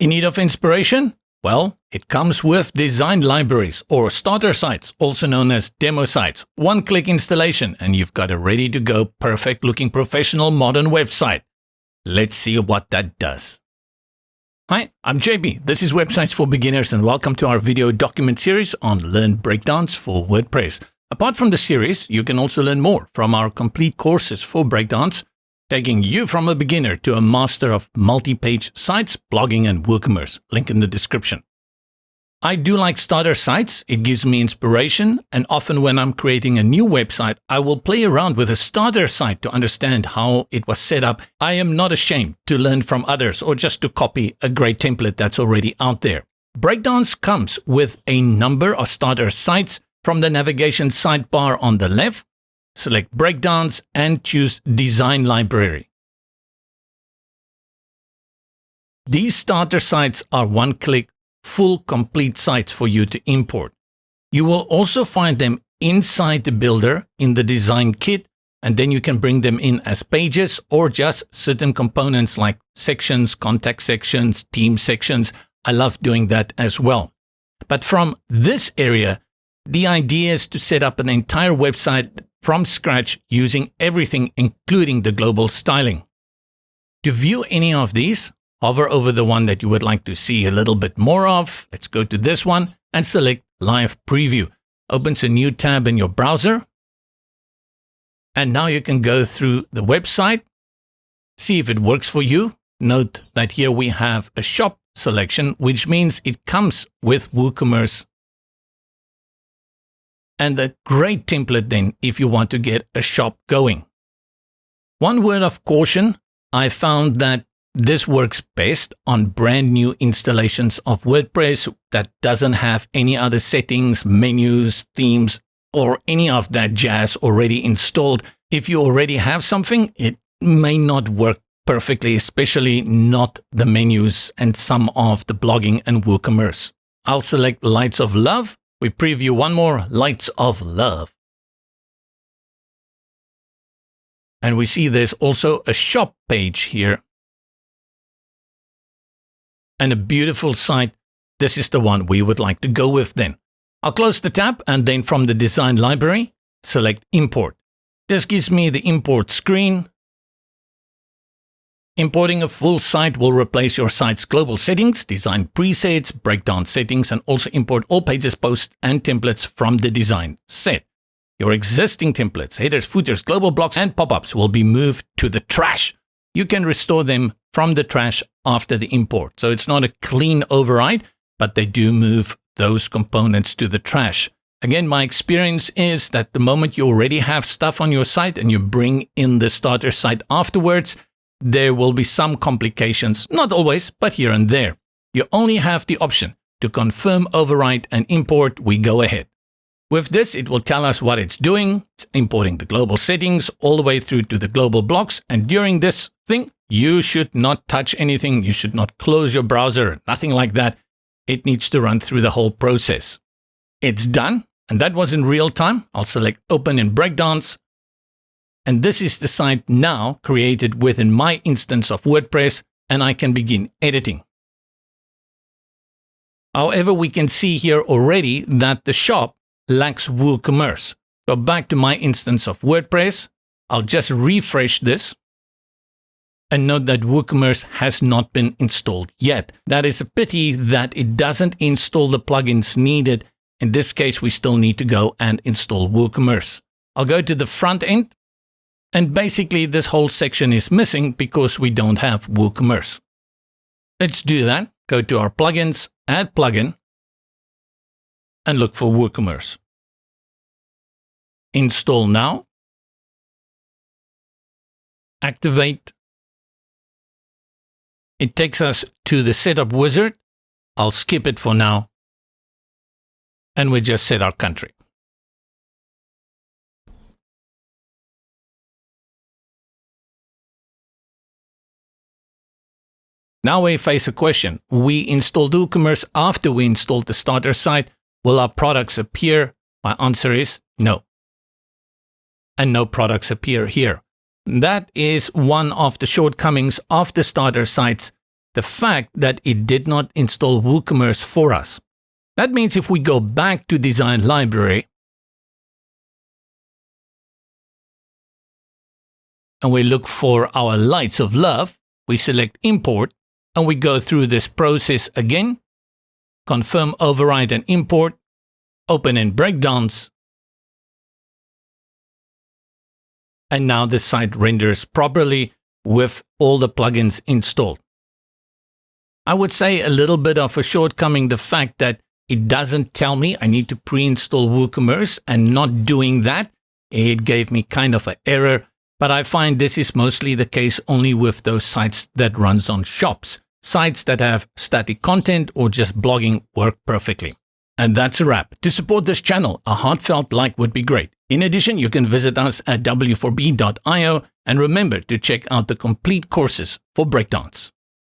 In need of inspiration? Well, it comes with design libraries or starter sites, also known as demo sites. One-click installation and you've got a ready-to-go, perfect-looking professional modern website. Let's see what that does. Hi, I'm JB. This is Websites for Beginners and welcome to our video document series on Learn Breakdance for WordPress. Apart from the series, you can also learn more from our complete courses for Breakdance, taking you from a beginner to a master of multi-page sites, blogging, and WooCommerce. Link in the description. I do like starter sites. It gives me inspiration, and often when I'm creating a new website, I will play around with a starter site to understand how it was set up. I am not ashamed to learn from others or just to copy a great template that's already out there. Breakdance comes with a number of starter sites. From the navigation sidebar on the left, select Breakdance and choose Design Library. These starter sites are one-click, full, complete sites for you to import. You will also find them inside the builder in the design kit, and then you can bring them in as pages or just certain components like sections, contact sections, team sections. I love doing that as well. But from this area, the idea is to set up an entire website from scratch using everything, including the global styling. To view any of these, hover over the one that you would like to see a little bit more of. Let's go to this one and select Live Preview. Opens a new tab in your browser. And now you can go through the website, see if it works for you. Note that here we have a shop selection, which means it comes with WooCommerce. And a great template then if you want to get a shop going. One word of caution, I found that this works best on brand new installations of WordPress that doesn't have any other settings, menus, themes, or any of that jazz already installed. If you already have something, it may not work perfectly, especially not the menus and some of the blogging and WooCommerce. I'll select Lights of Love. We preview one more, Lights of Love. And we see there's also a shop page here. And a beautiful site. This is the one we would like to go with then. I'll close the tab and then from the design library, select Import. This gives me the import screen. Importing a full site will replace your site's global settings, design presets, breakdown settings, and also import all pages, posts, and templates from the design set. Your existing templates, headers, footers, global blocks, and pop-ups will be moved to the trash. You can restore them from the trash after the import. So it's not a clean override, but they do move those components to the trash. Again, my experience is that the moment you already have stuff on your site and you bring in the starter site afterwards, there will be some complications, not always, but here and there. You only have the option to confirm, override, and import. We go ahead. With this, it will tell us what it's doing. It's importing the global settings all the way through to the global blocks. And during this thing, you should not touch anything. You should not close your browser, nothing like that. It needs to run through the whole process. It's done, and that was in real time. I'll select Open in Breakdance. And this is the site now created within my instance of WordPress, and I can begin editing. However, we can see here already that the shop lacks WooCommerce. Go back to my instance of WordPress. I'll just refresh this. And note that WooCommerce has not been installed yet. That is a pity that it doesn't install the plugins needed. In this case, we still need to go and install WooCommerce. I'll go to the front end. And basically, this whole section is missing because we don't have WooCommerce. Let's do that. Go to our plugins, add plugin, and look for WooCommerce. Install now. Activate. It takes us to the setup wizard. I'll skip it for now. And we just set our country. Now we face a question. We installed WooCommerce after we installed the starter site. Will our products appear? My answer is no. And no products appear here. That is one of the shortcomings of the starter sites. the fact that it did not install WooCommerce for us. That means if we go back to Design Library and we look for our Lights of Love, we select Import and we go through this process again, confirm override and import, open in Breakdance, and now the site renders properly with all the plugins installed. I would say a little bit of a shortcoming, the fact that it doesn't tell me I need to pre-install WooCommerce, and not doing that, it gave me kind of an error, but I find this is mostly the case only with those sites that runs on shops. Sites that have static content or just blogging work perfectly. And that's a wrap. To support this channel, a heartfelt like would be great. In addition, you can visit us at w4b.io and remember to check out the complete courses for Breakdance.